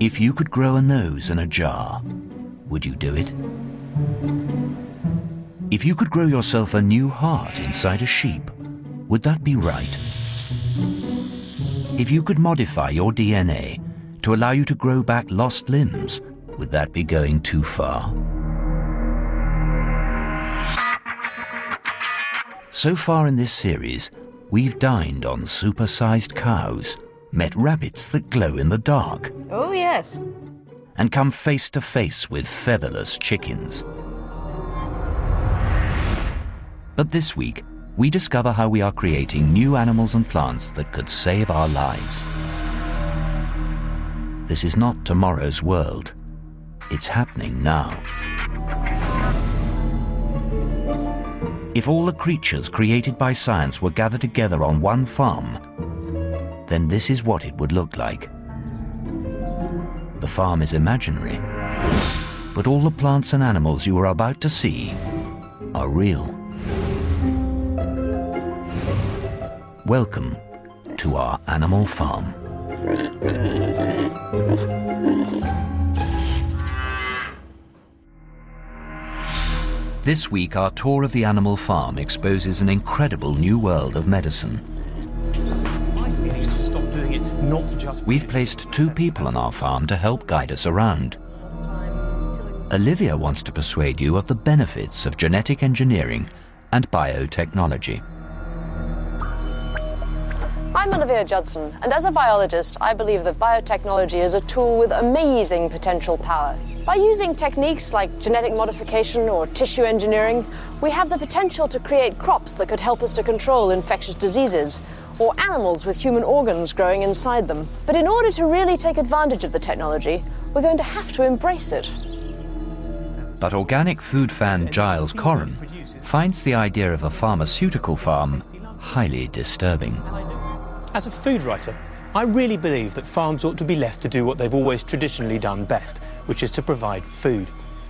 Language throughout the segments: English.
If you could grow a nose in a jar, would you do it? If you could grow yourself a new heart inside a sheep, would that be right? If you could modify your DNA to allow you to grow back lost limbs, would that be going too far? So far in this series, we've dined on super-sized cows, met rabbits that glow in the dark. Oh, yes. And come face to face with featherless chickens. But this week, we discover how we are creating new animals and plants that could save our lives. This is not tomorrow's world. It's happening now. If all the creatures created by science were gathered together on one farm, then this is what it would look like. The farm is imaginary, but all the plants and animals you are about to see are real. Welcome to our animal farm. This week, our tour of the animal farm exposes an incredible new world of medicine. We've placed 2 people on our farm to help guide us around. Olivia wants to persuade you of the benefits of genetic engineering and biotechnology. I'm Olivia Judson, and as a biologist, I believe that biotechnology is a tool with amazing potential power. By using techniques like genetic modification or tissue engineering, we have the potential to create crops that could help us to control infectious diseases, or animals with human organs growing inside them. But in order to really take advantage of the technology, we're going to have to embrace it. But organic food fan Giles Corran finds the idea of a pharmaceutical farm highly disturbing. As a food writer, I really believe that farms ought to be left to do what they've always traditionally done best, which is to provide food.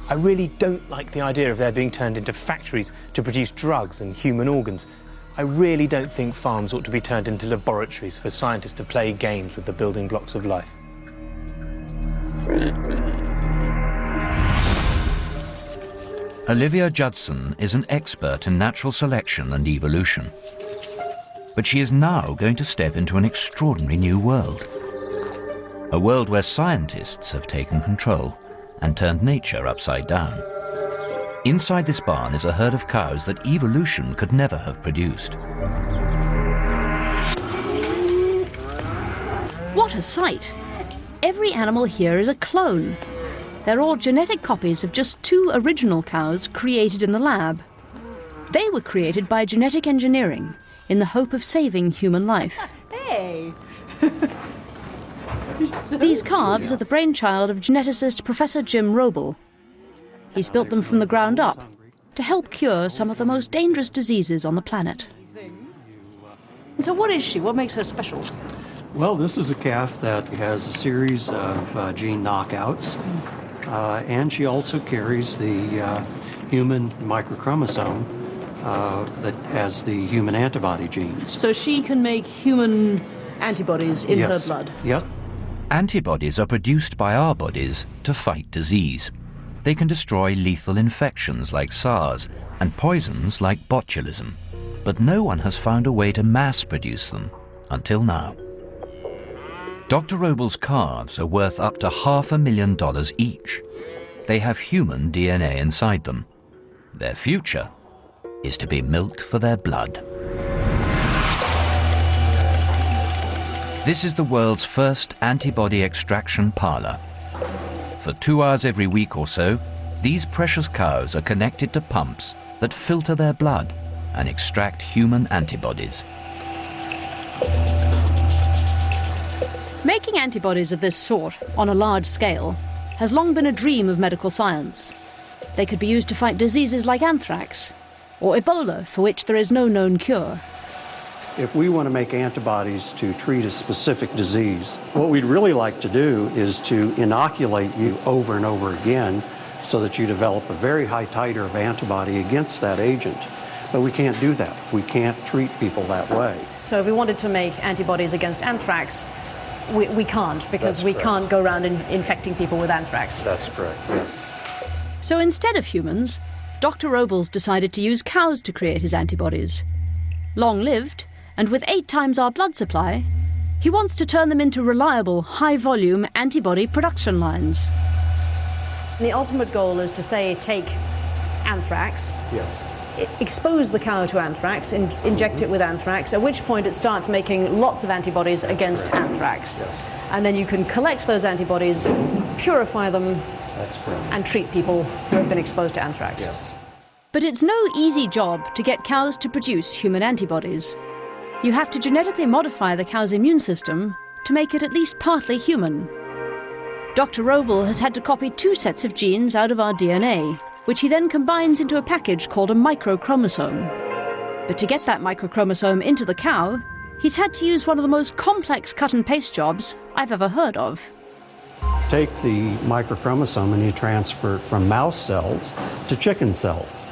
I really don't like the idea of their being turned into factories to produce drugs and human organs. I really don't think farms ought to be turned into laboratories for scientists to play games with the building blocks of life. Olivia Judson is an expert in natural selection and evolution. But she is now going to step into an extraordinary new world. A world where scientists have taken control and turned nature upside down. Inside this barn is a herd of cows that evolution could never have produced. What a sight! Every animal here is a clone. They're all genetic copies of just 2 original cows created in the lab. They were created by genetic engineering in the hope of saving human life. Hey! These calves are the brainchild of geneticist Professor Jim Roble. He's built them from the ground up to help cure some of the most dangerous diseases on the planet. And so what is she? What makes her special? Well, this is a calf that has a series of gene knockouts, and she also carries the human microchromosome that has the human antibody genes. So she can make human antibodies in her blood? Yes. Antibodies are produced by our bodies to fight disease. They can destroy lethal infections like SARS and poisons like botulism. But no one has found a way to mass produce them until now. Dr. Roble's calves are worth up to $500,000 each. They have human DNA inside them. Their future is to be milked for their blood. This is the world's first antibody extraction parlor. For 2 hours every week or so, these precious cows are connected to pumps that filter their blood and extract human antibodies. Making antibodies of this sort on a large scale has long been a dream of medical science. They could be used to fight diseases like anthrax or Ebola, for which there is no known cure. If we want to make antibodies to treat a specific disease, what we'd really like to do is to inoculate you over and over again so that you develop a very high titer of antibody against that agent. But we can't do that. We can't treat people that way. So if we wanted to make antibodies against anthrax, we can't, because That's we correct. can't go around infecting people with anthrax. That's correct, yes. So instead of humans, Dr. Robles decided to use cows to create his antibodies. Long-lived, and with 8 times our blood supply, he wants to turn them into reliable, high-volume antibody production lines. The ultimate goal is to, say, take anthrax, Yes. expose the cow to anthrax, inject it with anthrax, at which point it starts making lots of antibodies against anthrax. Yes. And then you can collect those antibodies, purify them, That's correct. and treat people who have been exposed to anthrax. Yes. But it's no easy job to get cows to produce human antibodies. You have to genetically modify the cow's immune system to make it at least partly human. Dr. Roble has had to copy 2 sets of genes out of our DNA, which he then combines into a package called a microchromosome. But to get that microchromosome into the cow, he's had to use one of the most complex cut and paste jobs I've ever heard of. Take the microchromosome and you transfer it from mouse cells to chicken cells.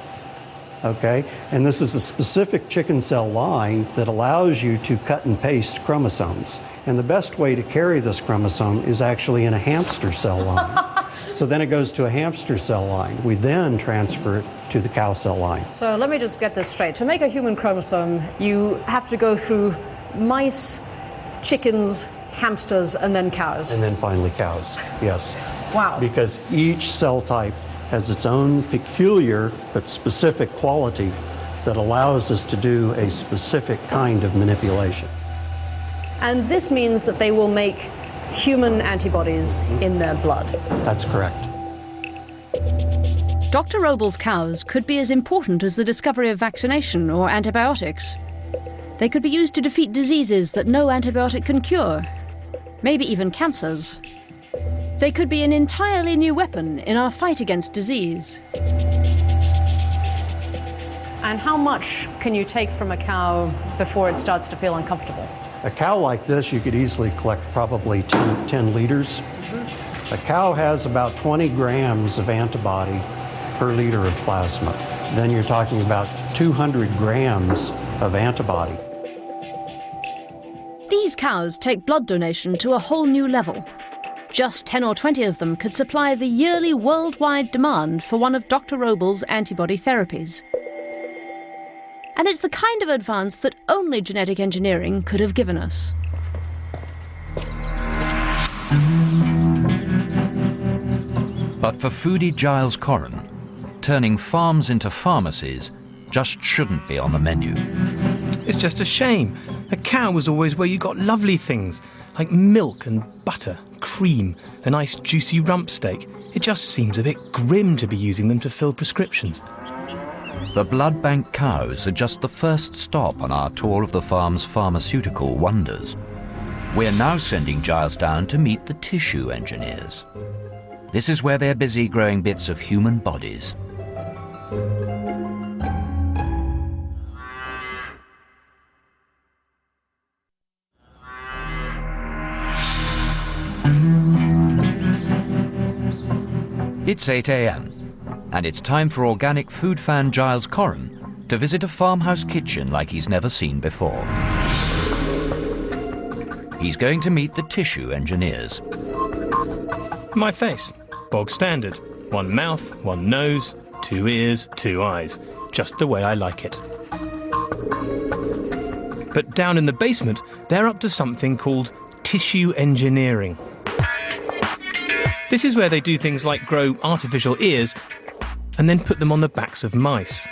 Okay? And this is a specific chicken cell line that allows you to cut and paste chromosomes. And the best way to carry this chromosome is actually in a hamster cell line. So then it goes to a hamster cell line. We then transfer it to the cow cell line. So let me just get this straight. To make a human chromosome, you have to go through mice, chickens, hamsters, and then cows. And then finally cows, yes. Wow. Because each cell type has its own peculiar but specific quality that allows us to do a specific kind of manipulation. And this means that they will make human antibodies in their blood. That's correct. Dr. Roble's cows could be as important as the discovery of vaccination or antibiotics. They could be used to defeat diseases that no antibiotic can cure, maybe even cancers. They could be an entirely new weapon in our fight against disease. And how much can you take from a cow before it starts to feel uncomfortable? A cow like this, you could easily collect probably 10 liters. A cow has about 20 grams of antibody per liter of plasma. Then you're talking about 200 grams of antibody. These cows take blood donation to a whole new level. Just 10 or 20 of them could supply the yearly worldwide demand for one of Dr. Roble's antibody therapies. And it's the kind of advance that only genetic engineering could have given us. But for foodie Giles Corran, turning farms into pharmacies just shouldn't be on the menu. It's just a shame. A cow was always where you got lovely things, like milk and butter, cream, a nice juicy rump steak. It just seems a bit grim to be using them to fill prescriptions. The blood bank cows are just the first stop on our tour of the farm's pharmaceutical wonders. We're now sending Giles down to meet the tissue engineers. This is where they're busy growing bits of human bodies. It's 8 a.m. and it's time for organic food fan Giles Corran to visit a farmhouse kitchen like he's never seen before. He's going to meet the tissue engineers. My face, bog standard. 1 mouth, 1 nose, 2 ears, 2 eyes. Just the way I like it. But down in the basement, they're up to something called tissue engineering. This is where they do things like grow artificial ears and then put them on the backs of mice.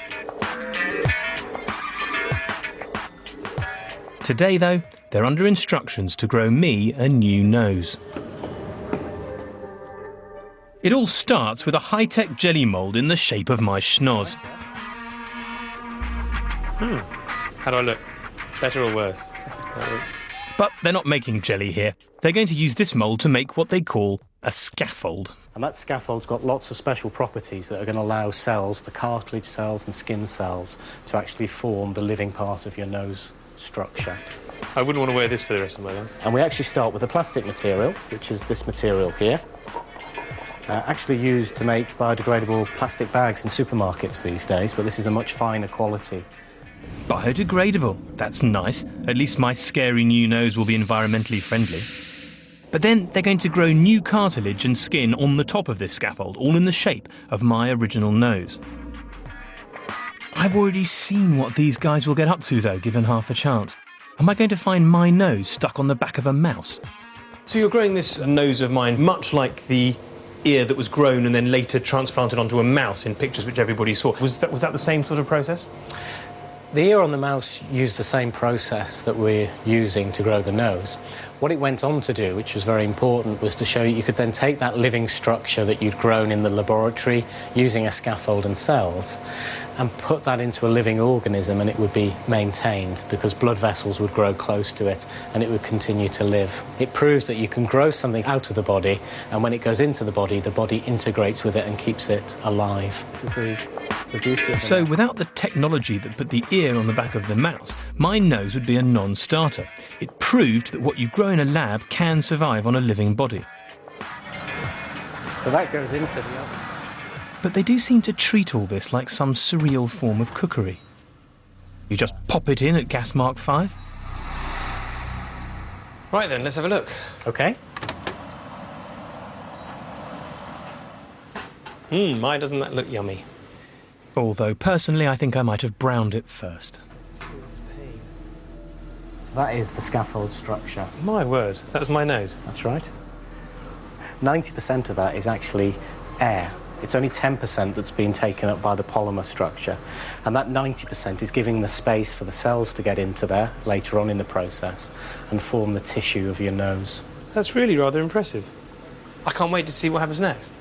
Today, though, they're under instructions to grow me a new nose. It all starts with a high-tech jelly mould in the shape of my schnoz. How do I look? Better or worse? But they're not making jelly here. They're going to use this mould to make what they call a scaffold. And that scaffold's got lots of special properties that are going to allow cells, the cartilage cells and skin cells, to actually form the living part of your nose structure. I wouldn't want to wear this for the rest of my life. And we actually start with a plastic material, which is this material here, actually used to make biodegradable plastic bags in supermarkets these days, but this is a much finer quality. Biodegradable. That's nice. At least my scary new nose will be environmentally friendly. But then they're going to grow new cartilage and skin on the top of this scaffold, all in the shape of my original nose. I've already seen what these guys will get up to, though, given half a chance. Am I going to find my nose stuck on the back of a mouse? So you're growing this nose of mine much like the ear that was grown and then later transplanted onto a mouse in pictures which everybody saw. Was that the same sort of process? The ear on the mouse used the same process that we're using to grow the nose. What it went on to do, which was very important, was to show you could then take that living structure that you'd grown in the laboratory using a scaffold and cells and put that into a living organism, and it would be maintained because blood vessels would grow close to it and it would continue to live. It proves that you can grow something out of the body, and when it goes into the body integrates with it and keeps it alive. This is the beauty of it. So without the technology that put the ear on the back of the mouse, my nose would be a non-starter. It proved that what you grow in a lab can survive on a living body. So that goes into the oven. But they do seem to treat all this like some surreal form of cookery. You just pop it in at gas mark 5. Right then, let's have a look. OK. My, doesn't that look yummy? Although, personally, I think I might have browned it first. So that is the scaffold structure. My word, that was my nose. That's right. 90% of that is actually air. It's only 10% that's been taken up by the polymer structure. And that 90% is giving the space for the cells to get into there later on in the process and form the tissue of your nose. That's really rather impressive. I can't wait to see what happens next.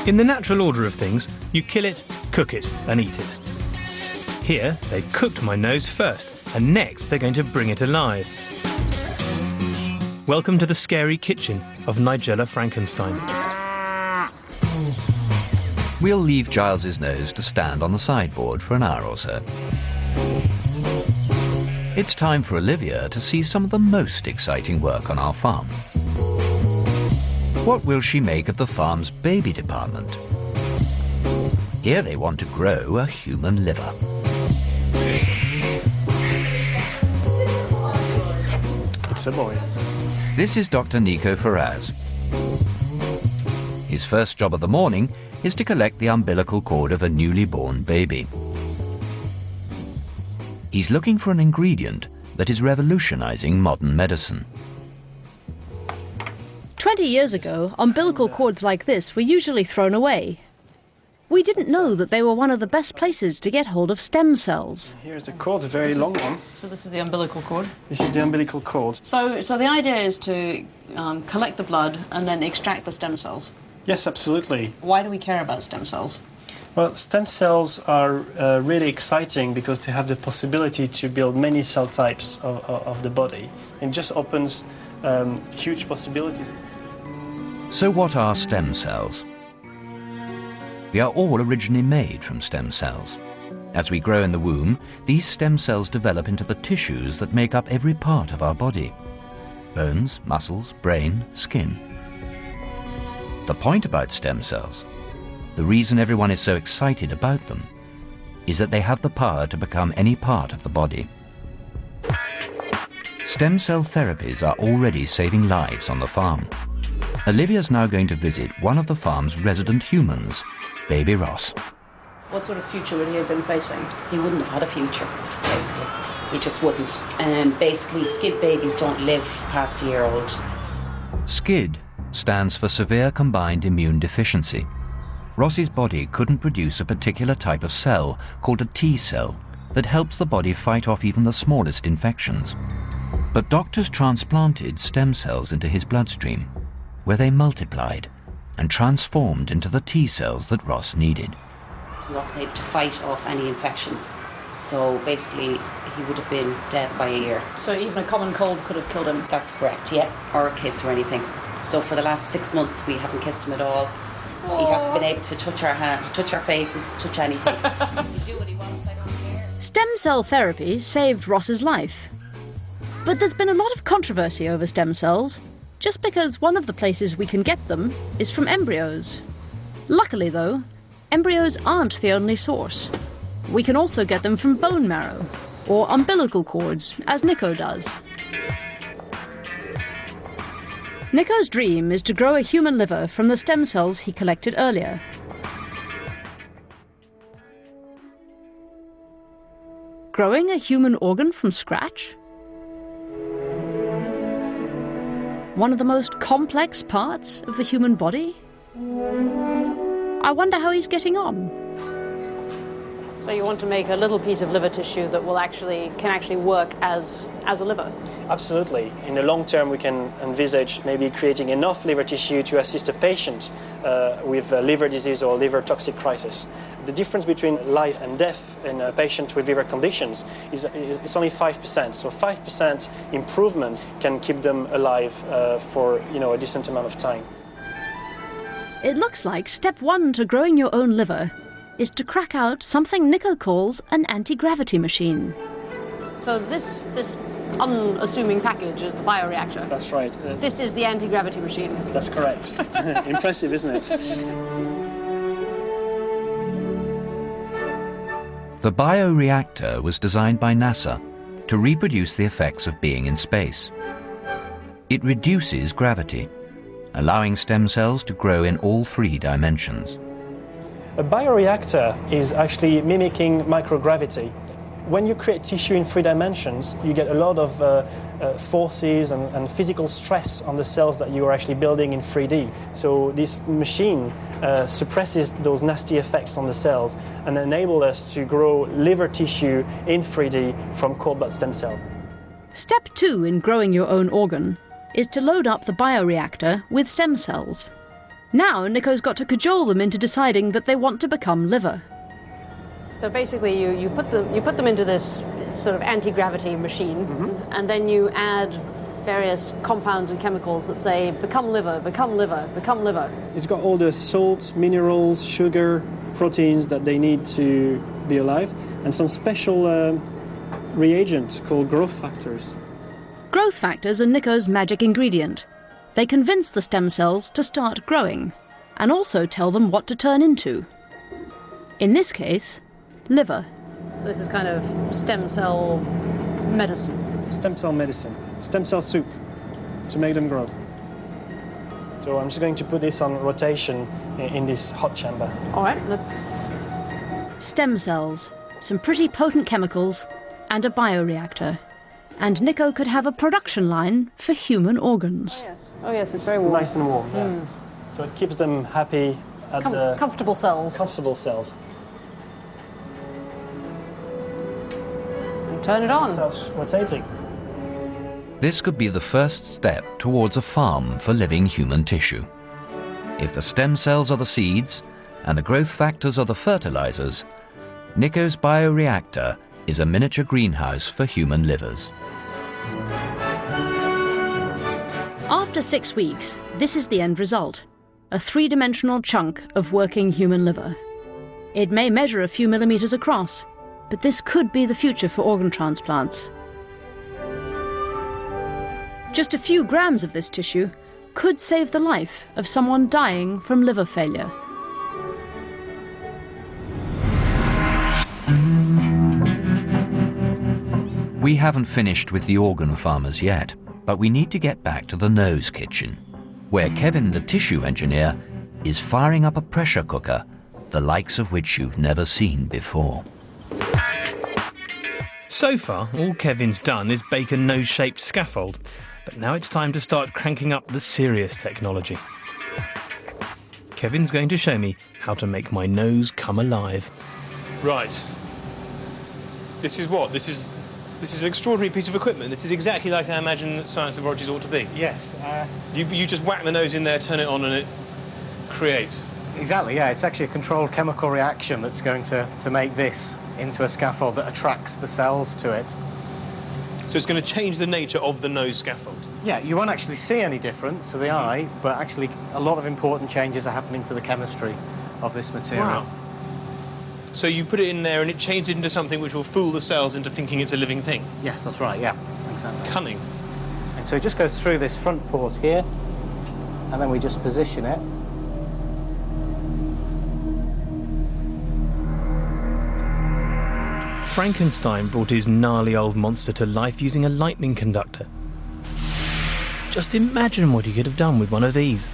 In the natural order of things, you kill it, cook it, and eat it. Here, they've cooked my nose first, and next they're going to bring it alive. Welcome to the scary kitchen of Nigella Frankenstein. We'll leave Giles's nose to stand on the sideboard for an hour or so. It's time for Olivia to see some of the most exciting work on our farm. What will she make of the farm's baby department? Here they want to grow a human liver. It's a boy. This is Dr. Nico Ferraz. His first job of the morning is to collect the umbilical cord of a newly born baby. He's looking for an ingredient that is revolutionizing modern medicine. 20 years ago, umbilical cords like this were usually thrown away. We didn't know that they were one of the best places to get hold of stem cells. Here's the cord, a very long one. So this is the umbilical cord? This is the umbilical cord. So the idea is to collect the blood and then extract the stem cells. Yes, absolutely. Why do we care about stem cells? Well, stem cells are really exciting because they have the possibility to build many cell types of the body. It just opens huge possibilities. So what are stem cells? We are all originally made from stem cells. As we grow in the womb, these stem cells develop into the tissues that make up every part of our body: bones, muscles, brain, skin. The point about stem cells, the reason everyone is so excited about them, is that they have the power to become any part of the body. Stem cell therapies are already saving lives on the farm. Olivia's now going to visit one of the farm's resident humans, baby Ross. What sort of future would he have been facing? He wouldn't have had a future, basically. He just wouldn't. Basically, SCID babies don't live past a year old. SCID stands for Severe Combined Immune Deficiency. Ross's body couldn't produce a particular type of cell called a T cell that helps the body fight off even the smallest infections. But doctors transplanted stem cells into his bloodstream, where they multiplied and transformed into the T cells that Ross needed. He wasn't able to fight off any infections. So basically, he would have been dead by a year. So even a common cold could have killed him? That's correct, yeah. Or a kiss or anything. So for the last 6 months, we haven't kissed him at all. Aww. He hasn't been able to touch our hand, touch our faces, touch anything. Do what he wants, I don't care. Stem cell therapy saved Ross's life. But there's been a lot of controversy over stem cells, just because one of the places we can get them is from embryos. Luckily, though, embryos aren't the only source. We can also get them from bone marrow. or umbilical cords, as Nico does. Nico's dream is to grow a human liver from the stem cells he collected earlier. Growing a human organ from scratch? One of the most complex parts of the human body? I wonder how he's getting on. So you want to make a little piece of liver tissue that can actually work as a liver? Absolutely. In the long term, we can envisage maybe creating enough liver tissue to assist a patient with a liver disease or liver toxic crisis. The difference between life and death in a patient with liver conditions is it's only 5%. So 5% improvement can keep them alive for a decent amount of time. It looks like step one to growing your own liver is to crack out something Nico calls an anti-gravity machine. So this unassuming package is the bioreactor. That's right. This is the anti-gravity machine. That's correct. Impressive, isn't it? The bioreactor was designed by NASA to reproduce the effects of being in space. It reduces gravity, allowing stem cells to grow in all 3 dimensions. A bioreactor is actually mimicking microgravity. When you create tissue in 3 dimensions, you get a lot of forces and physical stress on the cells that you are actually building in 3D. So this machine suppresses those nasty effects on the cells and enables us to grow liver tissue in 3D from cord blood stem cell. Step 2 in growing your own organ is to load up the bioreactor with stem cells. Now Nico's got to cajole them into deciding that they want to become liver. So basically you put them into this sort of anti-gravity machine, and then you add various compounds and chemicals that say, become liver, become liver, become liver. It's got all the salts, minerals, sugar, proteins that they need to be alive, and some special reagent called growth factors. Growth factors are Nico's magic ingredient. They convince the stem cells to start growing, and also tell them what to turn into. In this case, liver. So this is kind of stem cell medicine. Stem cell medicine, stem cell soup to make them grow. So I'm just going to put this on rotation in this hot chamber. All right, let's... Stem cells, some pretty potent chemicals, and a bioreactor. And Nico could have a production line for human organs. Oh yes, it's very warm. Nice and warm, yeah. So it keeps them happy at the... Comfortable cells. Comfortable cells. And turn it on. Starts rotating. This could be the first step towards a farm for living human tissue. If the stem cells are the seeds and the growth factors are the fertilizers, Nico's bioreactor is a miniature greenhouse for human livers. After 6 weeks, this is the end result, a 3-dimensional chunk of working human liver. It may measure a few millimeters across, but this could be the future for organ transplants. Just a few grams of this tissue could save the life of someone dying from liver failure. We haven't finished with the organ farmers yet, but we need to get back to the nose kitchen, where Kevin, the tissue engineer, is firing up a pressure cooker, the likes of which you've never seen before. So far, all Kevin's done is bake a nose-shaped scaffold, but now it's time to start cranking up the serious technology. Kevin's going to show me how to make my nose come alive. Right. This is what? This is an extraordinary piece of equipment. This is exactly like I imagine that science laboratories ought to be. Yes. You just whack the nose in there, turn it on, and it creates. Exactly, yeah. It's actually a controlled chemical reaction that's going to make this into a scaffold that attracts the cells to it. So it's going to change the nature of the nose scaffold? Yeah, you won't actually see any difference to the eye, but actually a lot of important changes are happening to the chemistry of this material. Wow. So you put it in there and it changes it into something which will fool the cells into thinking it's a living thing? Yes, that's right, yeah, exactly. Cunning. And so it just goes through this front port here, and then we just position it. Frankenstein brought his gnarly old monster to life using a lightning conductor. Just imagine what he could have done with one of these.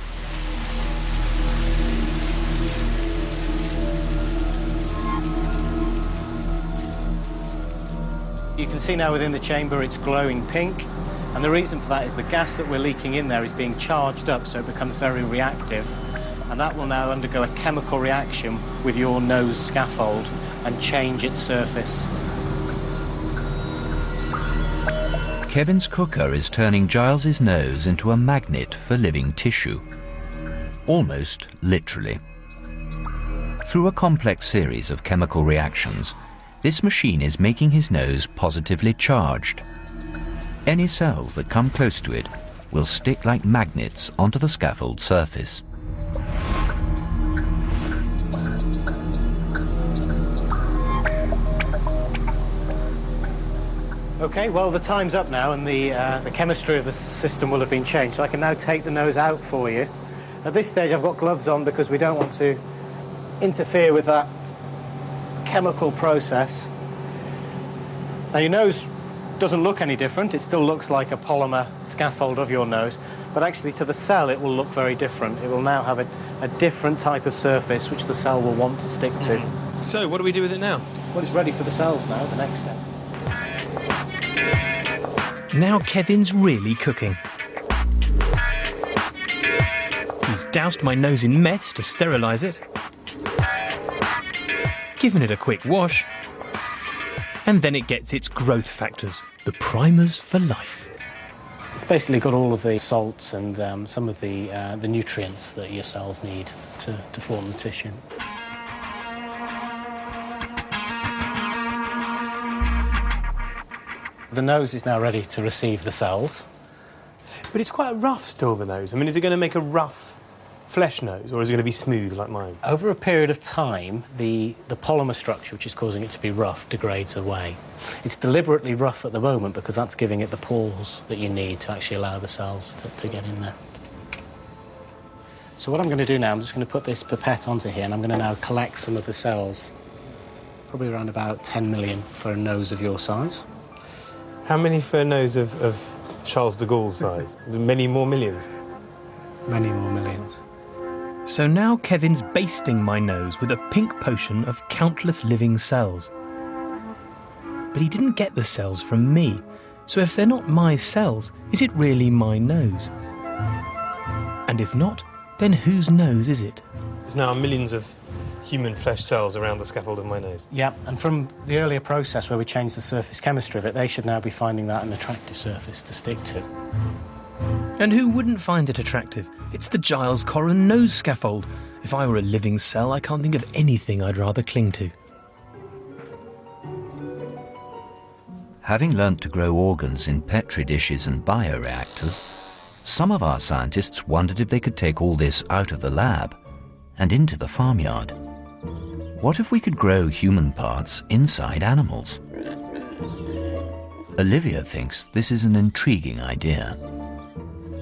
You can see now within the chamber it's glowing pink, and the reason for that is the gas that we're leaking in there is being charged up, so it becomes very reactive, and that will now undergo a chemical reaction with your nose scaffold and change its surface. Kevin's cooker is turning Giles's nose into a magnet for living tissue. Almost literally. Through a complex series of chemical reactions, this machine is making his nose positively charged. Any cells that come close to it will stick like magnets onto the scaffold surface. Okay, well, the time's up now, and the chemistry of the system will have been changed, so I can now take the nose out for you. At this stage, I've got gloves on because we don't want to interfere with that chemical process. Now, your nose doesn't look any different. It still looks like a polymer scaffold of your nose, but actually to the cell it will look very different. It will now have a different type of surface which the cell will want to stick to. So, what do we do with it now? Well, it's ready for the cells now, the next step. Now Kevin's really cooking. He's doused my nose in meths to sterilise it, given it a quick wash, and then it gets its growth factors, the primers for life. It's basically got all of the salts and some of the nutrients that your cells need to form the tissue. The nose is now ready to receive the cells. But it's quite rough still, the nose. I mean, is it going to make a rough flesh nose, or is it going to be smooth like mine? Over a period of time, the polymer structure, which is causing it to be rough, degrades away. It's deliberately rough at the moment because that's giving it the pores that you need to actually allow the cells to get in there. So what I'm going to do now, I'm just going to put this pipette onto here, and I'm going to now collect some of the cells, probably around about 10 million for a nose of your size. How many for a nose of Charles de Gaulle's size? Many more millions? Many more millions. So now Kevin's basting my nose with a pink potion of countless living cells. But he didn't get the cells from me. So if they're not my cells, is it really my nose? And if not, then whose nose is it? There's now millions of human flesh cells around the scaffold of my nose. Yeah, and from the earlier process where we changed the surface chemistry of it, they should now be finding that an attractive surface to stick to. And who wouldn't find it attractive? It's the Giles Corran nose scaffold. If I were a living cell, I can't think of anything I'd rather cling to. Having learnt to grow organs in Petri dishes and bioreactors, some of our scientists wondered if they could take all this out of the lab and into the farmyard. What if we could grow human parts inside animals? Olivia thinks this is an intriguing idea.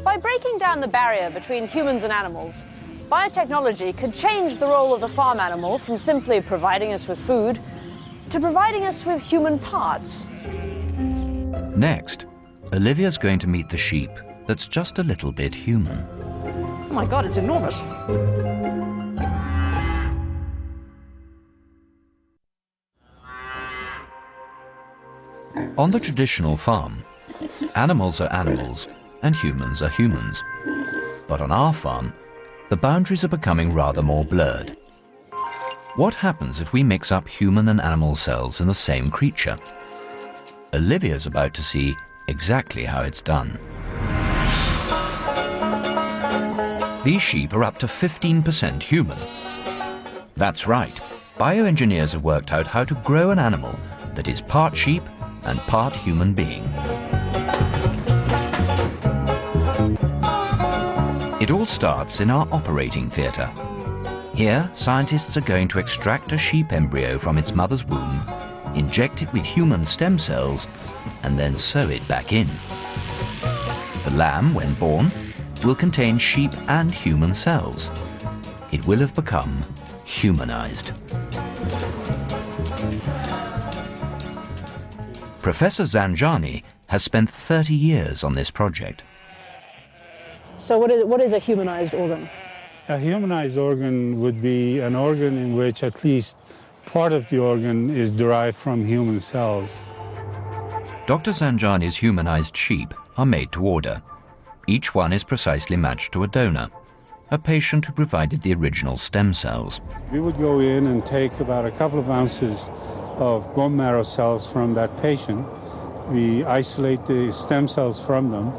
By breaking down the barrier between humans and animals, biotechnology could change the role of the farm animal from simply providing us with food to providing us with human parts. Next, Olivia's going to meet the sheep that's just a little bit human. Oh my God, it's enormous. On the traditional farm, animals are animals and humans are humans. But on our farm, the boundaries are becoming rather more blurred. What happens if we mix up human and animal cells in the same creature? Olivia's about to see exactly how it's done. These sheep are up to 15% human. That's right, bioengineers have worked out how to grow an animal that is part sheep and part human being. It all starts in our operating theatre. Here, scientists are going to extract a sheep embryo from its mother's womb, inject it with human stem cells, and then sew it back in. The lamb, when born, will contain sheep and human cells. It will have become humanized. Professor Zanjani has spent 30 years on this project. So what is a humanized organ? A humanized organ would be an organ in which at least part of the organ is derived from human cells. Dr. Zanjani's humanized sheep are made to order. Each one is precisely matched to a donor, a patient who provided the original stem cells. We would go in and take about a couple of ounces of bone marrow cells from that patient. We isolate the stem cells from them,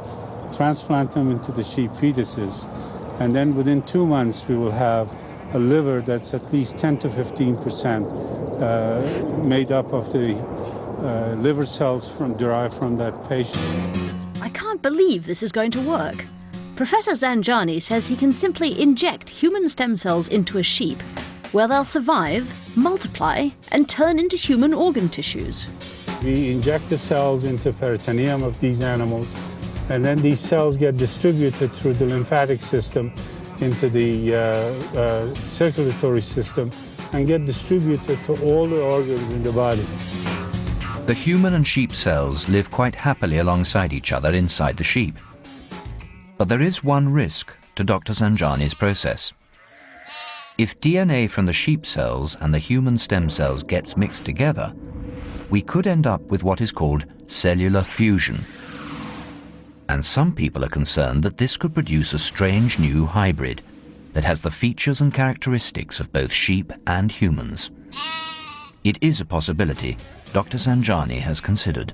transplant them into the sheep fetuses, and then within 2 months we will have a liver that's at least 10 to 15% made up of the liver cells derived from that patient. I can't believe this is going to work. Professor Zanjani says he can simply inject human stem cells into a sheep, where they'll survive, multiply, and turn into human organ tissues. We inject the cells into peritoneum of these animals, and then these cells get distributed through the lymphatic system into the circulatory system and get distributed to all the organs in the body. The human and sheep cells live quite happily alongside each other inside the sheep. But there is one risk to Dr. Zanjani's process. If DNA from the sheep cells and the human stem cells gets mixed together, we could end up with what is called cellular fusion. And some people are concerned that this could produce a strange new hybrid that has the features and characteristics of both sheep and humans. It is a possibility Dr. Zanjani has considered.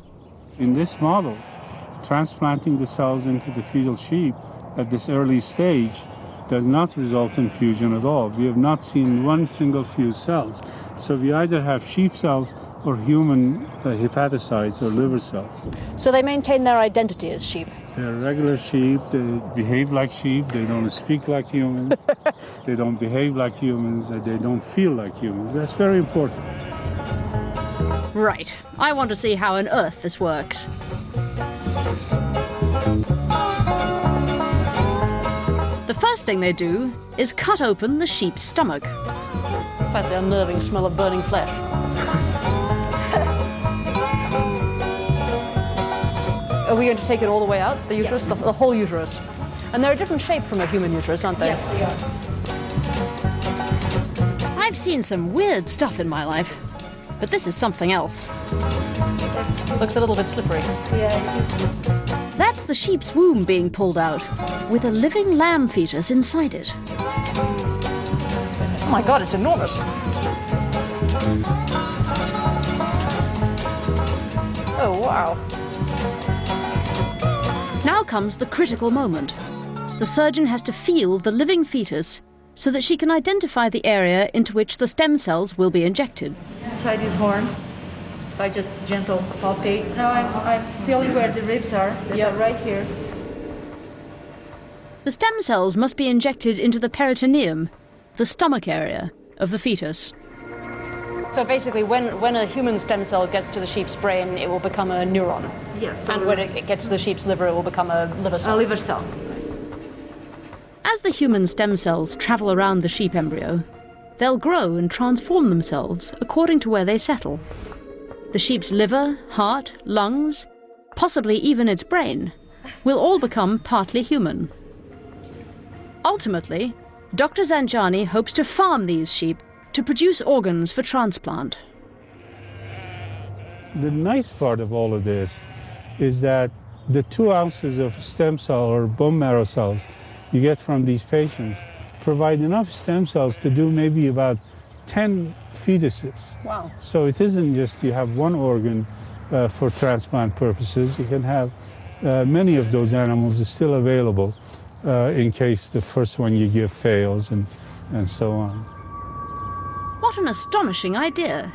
In this model, transplanting the cells into the fetal sheep at this early stage does not result in fusion at all. We have not seen one single fused cells. So we either have sheep cells or human hepatocytes or liver cells. So they maintain their identity as sheep? They're regular sheep, they behave like sheep, they don't speak like humans, they don't behave like humans, they don't feel like humans. That's very important. Right. I want to see how on earth this works. The first thing they do is cut open the sheep's stomach. It's like the unnerving smell of burning flesh. Are we going to take it all the way out, the uterus, yes. the whole uterus? And they're a different shape from a human uterus, aren't they? Yes, they are. I've seen some weird stuff in my life, but this is something else. Looks a little bit slippery. Yeah. That's the sheep's womb being pulled out, with a living lamb fetus inside it. Oh my God, it's enormous. Oh, wow. Now comes the critical moment. The surgeon has to feel the living fetus so that she can identify the area into which the stem cells will be injected. Inside this horn, so I just gentle palpate. Now I'm feeling where the ribs are. They're right here. The stem cells must be injected into the peritoneum, the stomach area of the fetus. So basically, when a human stem cell gets to the sheep's brain, it will become a neuron. Yes. And when it gets to the sheep's liver, it will become a liver cell. A liver cell. As the human stem cells travel around the sheep embryo, they'll grow and transform themselves according to where they settle. The sheep's liver, heart, lungs, possibly even its brain, will all become partly human. Ultimately, Dr. Zanjani hopes to farm these sheep to produce organs for transplant. The nice part of all of this is that the 2 ounces of stem cell or bone marrow cells you get from these patients provide enough stem cells to do maybe about 10 fetuses. Wow. So it isn't just you have one organ for transplant purposes. You can have many of those animals is still available in case the first one you give fails and so on. What an astonishing idea!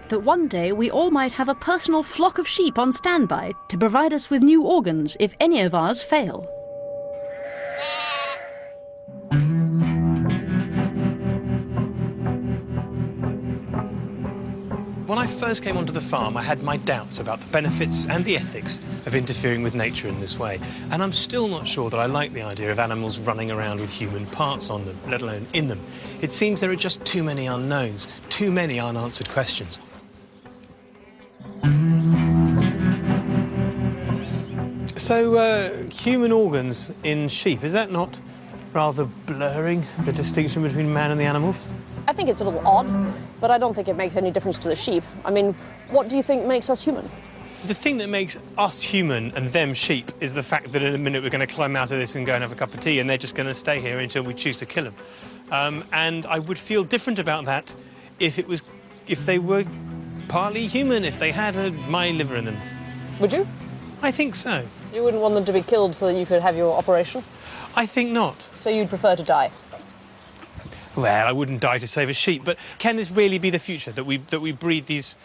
That one day we all might have a personal flock of sheep on standby to provide us with new organs if any of ours fail. When I first came onto the farm, I had my doubts about the benefits and the ethics of interfering with nature in this way. And I'm still not sure that I like the idea of animals running around with human parts on them, let alone in them. It seems there are just too many unknowns, too many unanswered questions. So, human organs in sheep, is that not rather blurring the distinction between man and the animals? I think it's a little odd, but I don't think it makes any difference to the sheep. I mean, what do you think makes us human? The thing that makes us human and them sheep is the fact that in a minute we're going to climb out of this and go and have a cup of tea, and they're just going to stay here until we choose to kill them. And I would feel different about that if they were partly human, if they had my liver in them. Would you? I think so. You wouldn't want them to be killed so that you could have your operation? I think not. So you'd prefer to die? Well, I wouldn't die to save a sheep, but can this really be the future, that we breed these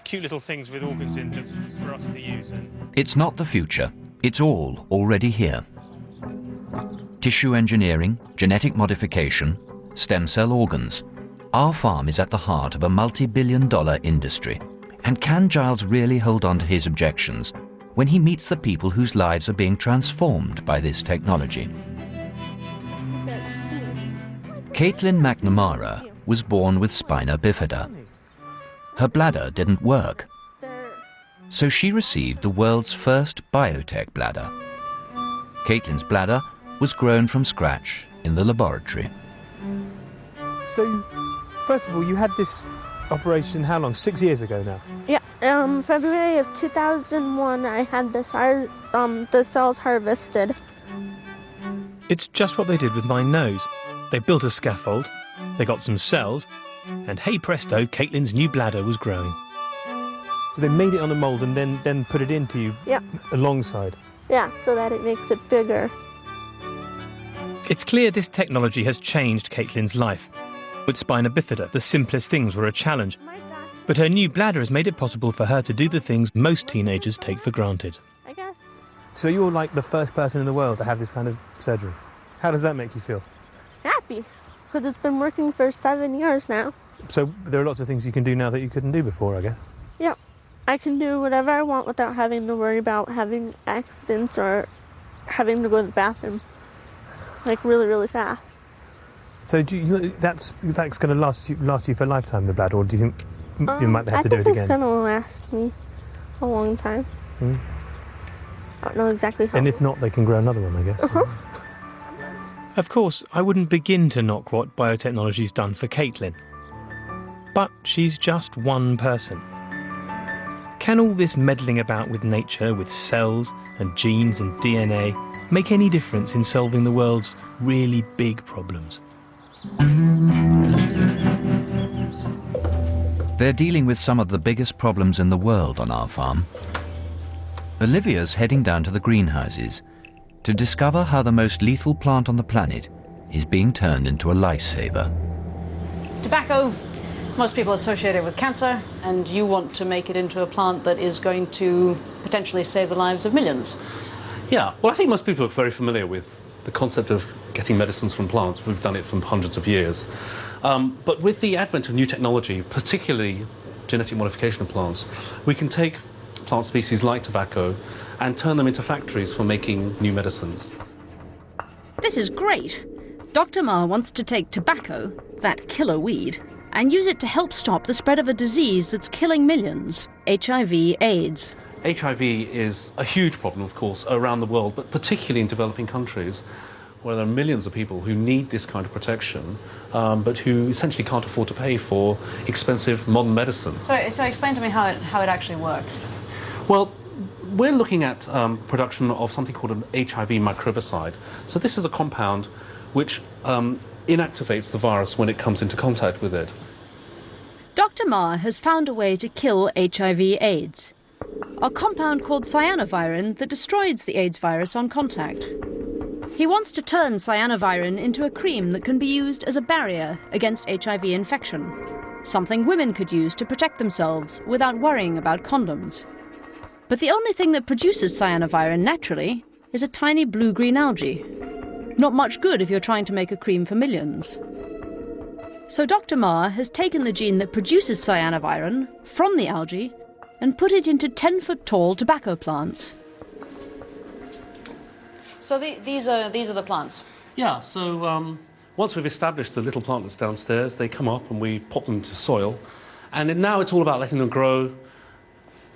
cute little things with organs in them for us to use? It's not the future. It's all already here. Tissue engineering, genetic modification, stem cell organs. Our farm is at the heart of a multi-billion-dollar industry. And can Giles really hold on to his objections when he meets the people whose lives are being transformed by this technology? Caitlin McNamara was born with spina bifida. Her bladder didn't work, so she received the world's first biotech bladder. Caitlin's bladder was grown from scratch in the laboratory. So, first of all, you had this operation how long? 6 years ago now? Yeah, February of 2001, I had the cells harvested. It's just what they did with my nose. They built a scaffold, they got some cells, and hey presto, Caitlin's new bladder was growing. So they made it on a mould and then put it into you alongside? Yeah, so that it makes it bigger. It's clear this technology has changed Caitlin's life. With spina bifida, the simplest things were a challenge. But her new bladder has made it possible for her to do the things most teenagers take for granted. I guess. So you're like the first person in the world to have this kind of surgery. How does that make you feel? Happy, because it's been working for 7 years now. So there are lots of things you can do now that you couldn't do before, I guess? Yep. I can do whatever I want without having to worry about having accidents or having to go to the bathroom, like really, really fast. So that's going to last you for a lifetime, the bladder, or do you think you might have to do it I think again? it's going to last me a long time. I don't know exactly how. And if not, they can grow another one, I guess. Of course, I wouldn't begin to knock what biotechnology's done for Caitlin. But she's just one person. Can all this meddling about with nature, with cells and genes and DNA, make any difference in solving the world's really big problems? They're dealing with some of the biggest problems in the world on our farm. Olivia's heading down to the greenhouses to discover how the most lethal plant on the planet is being turned into a lifesaver. Tobacco, most people associate it with cancer, and you want to make it into a plant that is going to potentially save the lives of millions. Yeah, well, I think most people are very familiar with the concept of getting medicines from plants. We've done it for hundreds of years. But with the advent of new technology, particularly genetic modification of plants, we can take plant species like tobacco and turn them into factories for making new medicines. This is great. Dr. Ma wants to take tobacco, that killer weed, and use it to help stop the spread of a disease that's killing millions, HIV/AIDS. HIV is a huge problem, of course, around the world, but particularly in developing countries, where there are millions of people who need this kind of protection, but who essentially can't afford to pay for expensive modern medicine. So explain to me how it actually works. Well, we're looking at production of something called an HIV microbicide. So this is a compound which inactivates the virus when it comes into contact with it. Dr. Ma has found a way to kill HIV/AIDS, a compound called cyanovirin that destroys the AIDS virus on contact. He wants to turn cyanovirin into a cream that can be used as a barrier against HIV infection, something women could use to protect themselves without worrying about condoms. But the only thing that produces cyanovirin naturally is a tiny blue-green algae. Not much good if you're trying to make a cream for millions. So Dr. Ma has taken the gene that produces cyanovirin from the algae and put it into 10-foot-tall tobacco plants. So these are the plants? Yeah, so once we've established the little plant that's downstairs, they come up and we pop them into soil. And now it's all about letting them grow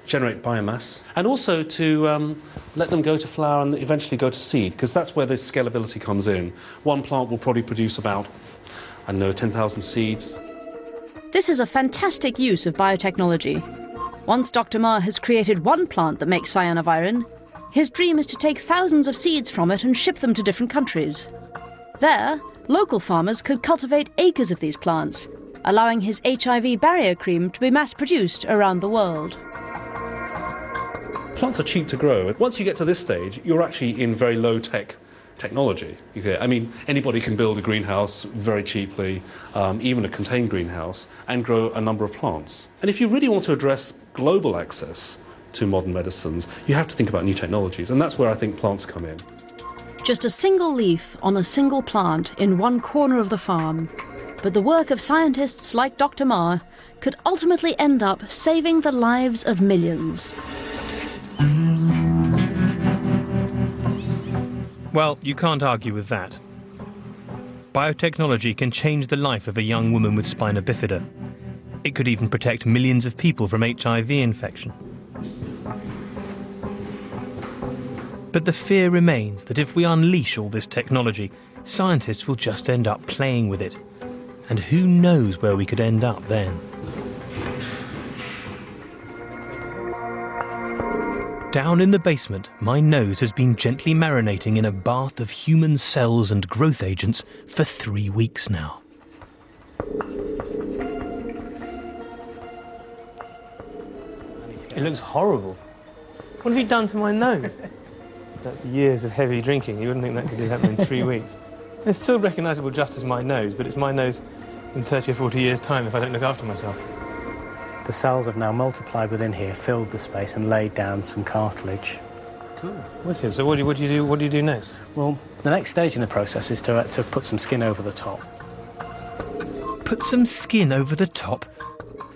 generate biomass, and also to let them go to flower and eventually go to seed, because that's where the scalability comes in. One plant will probably produce about, I don't know, 10,000 seeds. This is a fantastic use of biotechnology. Once Dr. Ma has created one plant that makes cyanovirin, his dream is to take thousands of seeds from it and ship them to different countries. There, local farmers could cultivate acres of these plants, allowing his HIV barrier cream to be mass-produced around the world. Plants are cheap to grow. Once you get to this stage, you're actually in very low-tech technology. I mean, anybody can build a greenhouse very cheaply, even a contained greenhouse, and grow a number of plants. And if you really want to address global access to modern medicines, you have to think about new technologies, and that's where I think plants come in. Just a single leaf on a single plant in one corner of the farm. But the work of scientists like Dr. Ma could ultimately end up saving the lives of millions. Well, you can't argue with that. Biotechnology can change the life of a young woman with spina bifida. It could even protect millions of people from HIV infection. But the fear remains that if we unleash all this technology, scientists will just end up playing with it. And who knows where we could end up then? Down in the basement, my nose has been gently marinating in a bath of human cells and growth agents for 3 weeks now. It looks horrible. What have you done to my nose? That's years of heavy drinking. You wouldn't think that could happen in 3 weeks. It's still recognisable just as my nose, but it's my nose in 30 or 40 years' time if I don't look after myself. The cells have now multiplied within here, filled the space and laid down some cartilage. Cool. Wicked. So what do you do next? Well, the next stage in the process is to put some skin over the top. Put some skin over the top?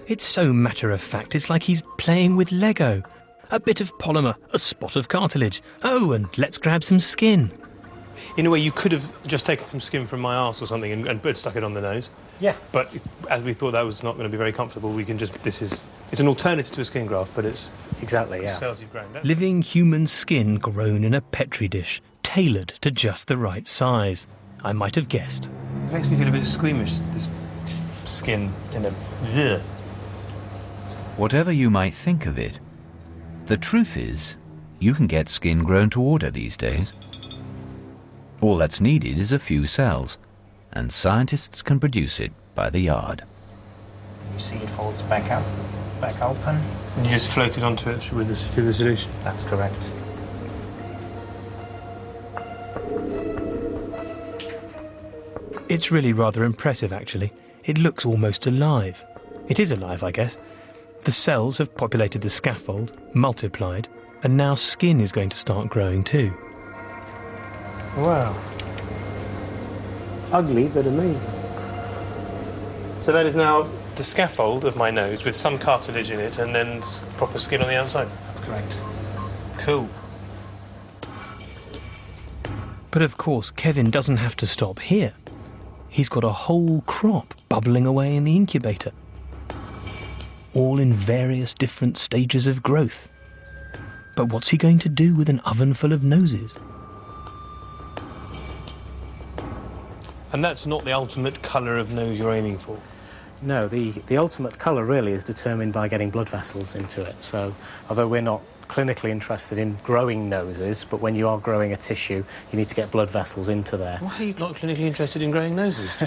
It's so matter-of-fact, it's like he's playing with Lego. A bit of polymer, a spot of cartilage. Oh, and let's grab some skin. In a way, you could have just taken some skin from my arse or something and stuck it on the nose. Yeah. But as we thought that was not going to be very comfortable, we can just... It's an alternative to a skin graft, but it's... Exactly, yeah. Cells you've grown. Living human skin grown in a Petri dish, tailored to just the right size. I might have guessed. It makes me feel a bit squeamish, this skin in a... Ugh. Whatever you might think of it, the truth is, you can get skin grown to order these days. All that's needed is a few cells, and scientists can produce it by the yard. You see it folds back up, back open. And you just float it onto it with the solution? That's correct. It's really rather impressive, actually. It looks almost alive. It is alive, I guess. The cells have populated the scaffold, multiplied, and now skin is going to start growing too. Wow. Ugly, but amazing. So that is now the scaffold of my nose with some cartilage in it and then proper skin on the outside? That's correct. Cool. But of course, Kevin doesn't have to stop here. He's got a whole crop bubbling away in the incubator, all in various different stages of growth. But what's he going to do with an oven full of noses? And that's not the ultimate colour of nose you're aiming for? No, the ultimate colour really is determined by getting blood vessels into it. So, although we're not clinically interested in growing noses, but when you are growing a tissue, you need to get blood vessels into there. Why are you not clinically interested in growing noses?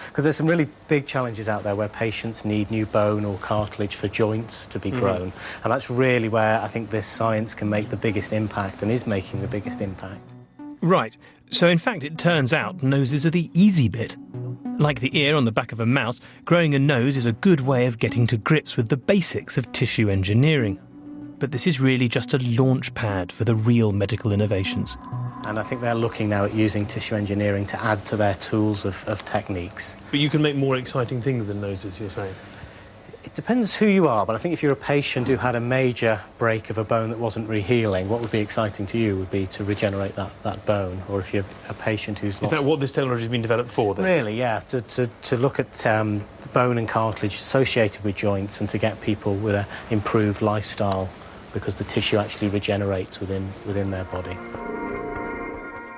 Because there's some really big challenges out there where patients need new bone or cartilage for joints to be grown. And that's really where I think this science can make the biggest impact and is making the biggest impact. Right. So in fact, it turns out noses are the easy bit. Like the ear on the back of a mouse, growing a nose is a good way of getting to grips with the basics of tissue engineering. But this is really just a launch pad for the real medical innovations. And I think they're looking now at using tissue engineering to add to their tools of techniques. But you can make more exciting things than noses, you're saying? It depends who you are, but I think if you're a patient who had a major break of a bone that wasn't re-healing, what would be exciting to you would be to regenerate that bone. Or if you're a patient who's lost... Is that what this technology has been developed for, then? Really, yeah, to look at bone and cartilage associated with joints and to get people with an improved lifestyle because the tissue actually regenerates within their body.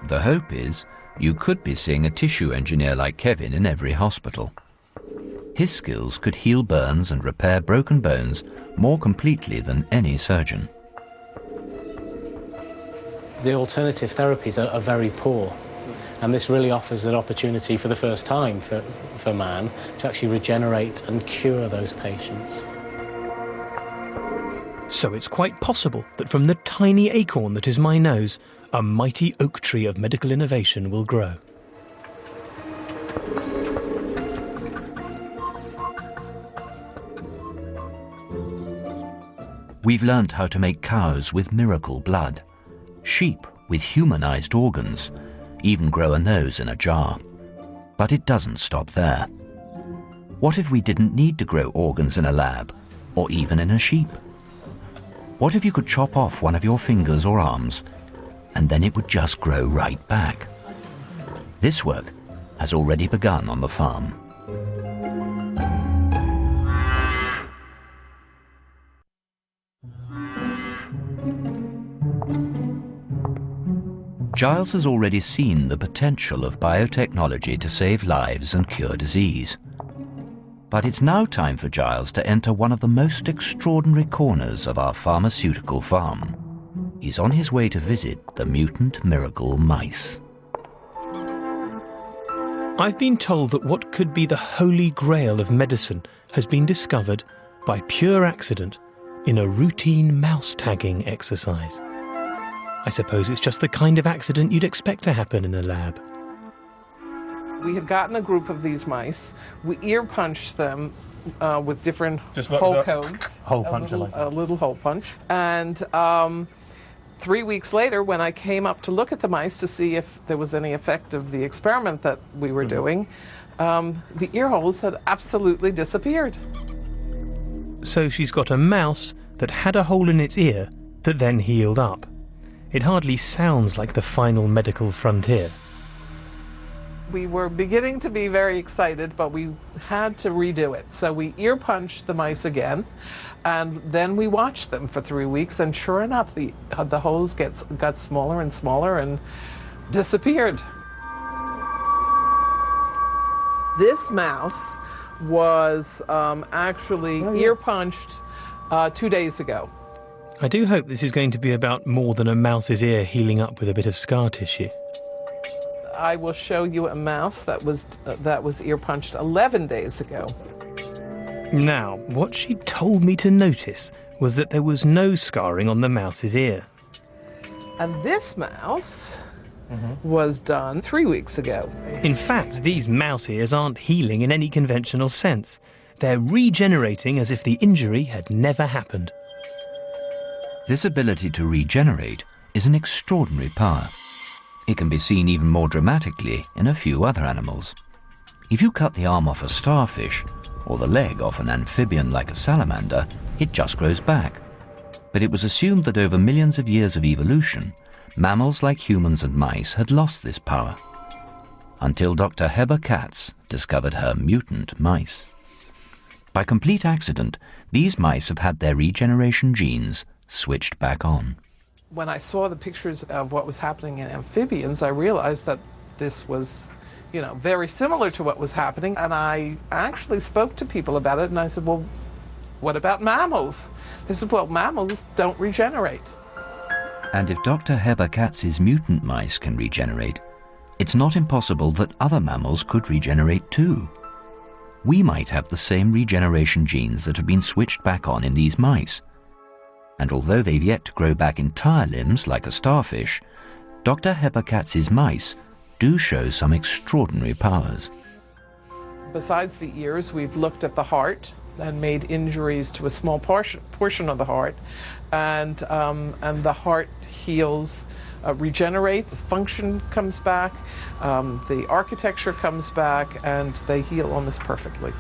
The hope is you could be seeing a tissue engineer like Kevin in every hospital. His skills could heal burns and repair broken bones more completely than any surgeon. The alternative therapies are very poor, and this really offers an opportunity for the first time for man to actually regenerate and cure those patients. So it's quite possible that from the tiny acorn that is my nose, a mighty oak tree of medical innovation will grow. We've learnt how to make cows with miracle blood, sheep with humanized organs, even grow a nose in a jar. But it doesn't stop there. What if we didn't need to grow organs in a lab, or even in a sheep? What if you could chop off one of your fingers or arms, and then it would just grow right back? This work has already begun on the farm. Giles has already seen the potential of biotechnology to save lives and cure disease. But it's now time for Giles to enter one of the most extraordinary corners of our pharmaceutical farm. He's on his way to visit the mutant miracle mice. I've been told that what could be the holy grail of medicine has been discovered by pure accident in a routine mouse tagging exercise. I suppose it's just the kind of accident you'd expect to happen in a lab. We had gotten a group of these mice. We ear punched them with different hole codes. Hole punch, a little hole punch. And 3 weeks later, when I came up to look at the mice to see if there was any effect of the experiment that we were doing, the ear holes had absolutely disappeared. So she's got a mouse that had a hole in its ear that then healed up. It hardly sounds like the final medical frontier. We were beginning to be very excited, but we had to redo it. So we ear punched the mice again, and then we watched them for 3 weeks, and sure enough, the holes got smaller and smaller and disappeared. This mouse was actually ear punched 2 days ago. I do hope this is going to be about more than a mouse's ear healing up with a bit of scar tissue. I will show you a mouse that was ear punched 11 days ago. Now, what she told me to notice was that there was no scarring on the mouse's ear. And this mouse was done 3 weeks ago. In fact, these mouse ears aren't healing in any conventional sense. They're regenerating as if the injury had never happened. This ability to regenerate is an extraordinary power. It can be seen even more dramatically in a few other animals. If you cut the arm off a starfish, or the leg off an amphibian like a salamander, it just grows back. But it was assumed that over millions of years of evolution, mammals like humans and mice had lost this power, until Dr. Heber Katz discovered her mutant mice. By complete accident, these mice have had their regeneration genes switched back on. When I saw the pictures of what was happening in amphibians, I realized that this was, very similar to what was happening. And I actually spoke to people about it, and I said, well, what about mammals? They said, well, mammals don't regenerate. And if Dr. Heber Katz's mutant mice can regenerate, it's not impossible that other mammals could regenerate too. We might have the same regeneration genes that have been switched back on in these mice. And although they've yet to grow back entire limbs like a starfish, Dr. Heber Katz's mice do show some extraordinary powers. Besides the ears, we've looked at the heart and made injuries to a small portion of the heart, and the heart heals, regenerates, function comes back, the architecture comes back, and they heal almost perfectly.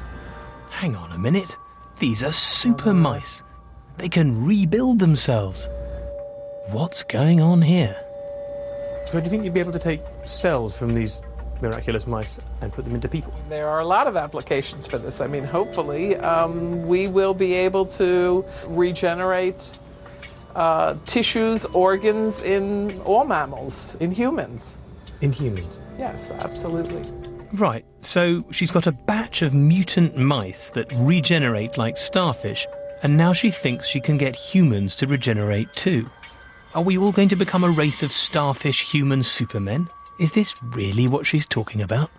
Hang on a minute. These are super mice. They can rebuild themselves. What's going on here? So do you think you'd be able to take cells from these miraculous mice and put them into people? There are a lot of applications for this. I mean, hopefully we will be able to regenerate tissues, organs in all mammals, in humans. In humans? Yes, absolutely. Right, so she's got a batch of mutant mice that regenerate like starfish, and now she thinks she can get humans to regenerate too. Are we all going to become a race of starfish human supermen? Is this really what she's talking about?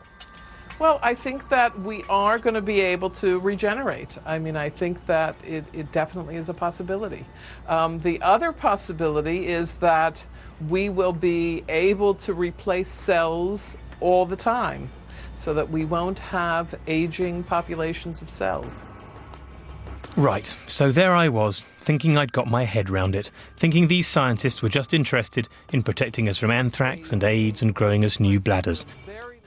Well, I think that we are going to be able to regenerate. I mean, I think that it definitely is a possibility. The other possibility is that we will be able to replace cells all the time, so that we won't have aging populations of cells. Right, so there I was, thinking I'd got my head round it, thinking these scientists were just interested in protecting us from anthrax and AIDS and growing us new bladders.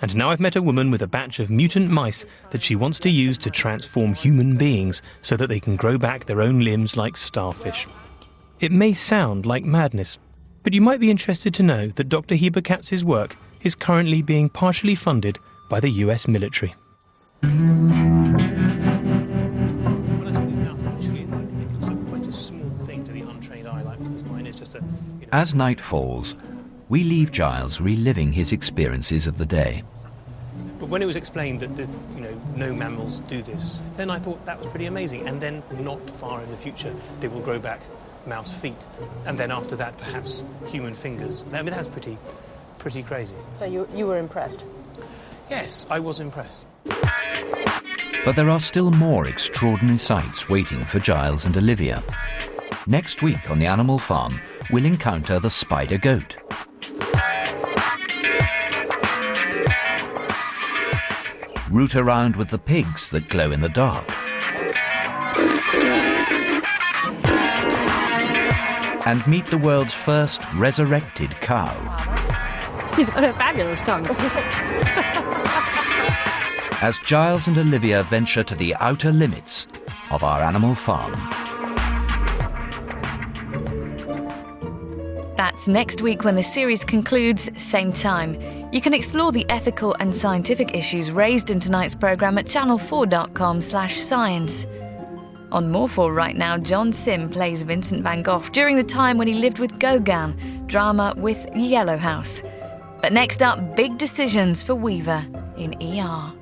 And now I've met a woman with a batch of mutant mice that she wants to use to transform human beings so that they can grow back their own limbs like starfish. It may sound like madness, but you might be interested to know that Dr. Heber Katz's work is currently being partially funded by the US military. As night falls, we leave Giles reliving his experiences of the day. But when it was explained that there's, no mammals do this, then I thought that was pretty amazing. And then not far in the future, they will grow back mouse feet. And then after that, perhaps human fingers. I mean, that's pretty crazy. So you were impressed? Yes, I was impressed. But there are still more extraordinary sights waiting for Giles and Olivia. Next week on the Animal Farm, we'll encounter the spider goat. Root around with the pigs that glow in the dark. And meet the world's first resurrected cow. He's got a fabulous tongue. As Giles and Olivia venture to the outer limits of our animal farm. That's next week when the series concludes, same time. You can explore the ethical and scientific issues raised in tonight's programme at channel4.com/science. On More 4 right now, John Sim plays Vincent van Gogh during the time when he lived with Gauguin, drama with Yellow House. But next up, big decisions for Weaver in ER.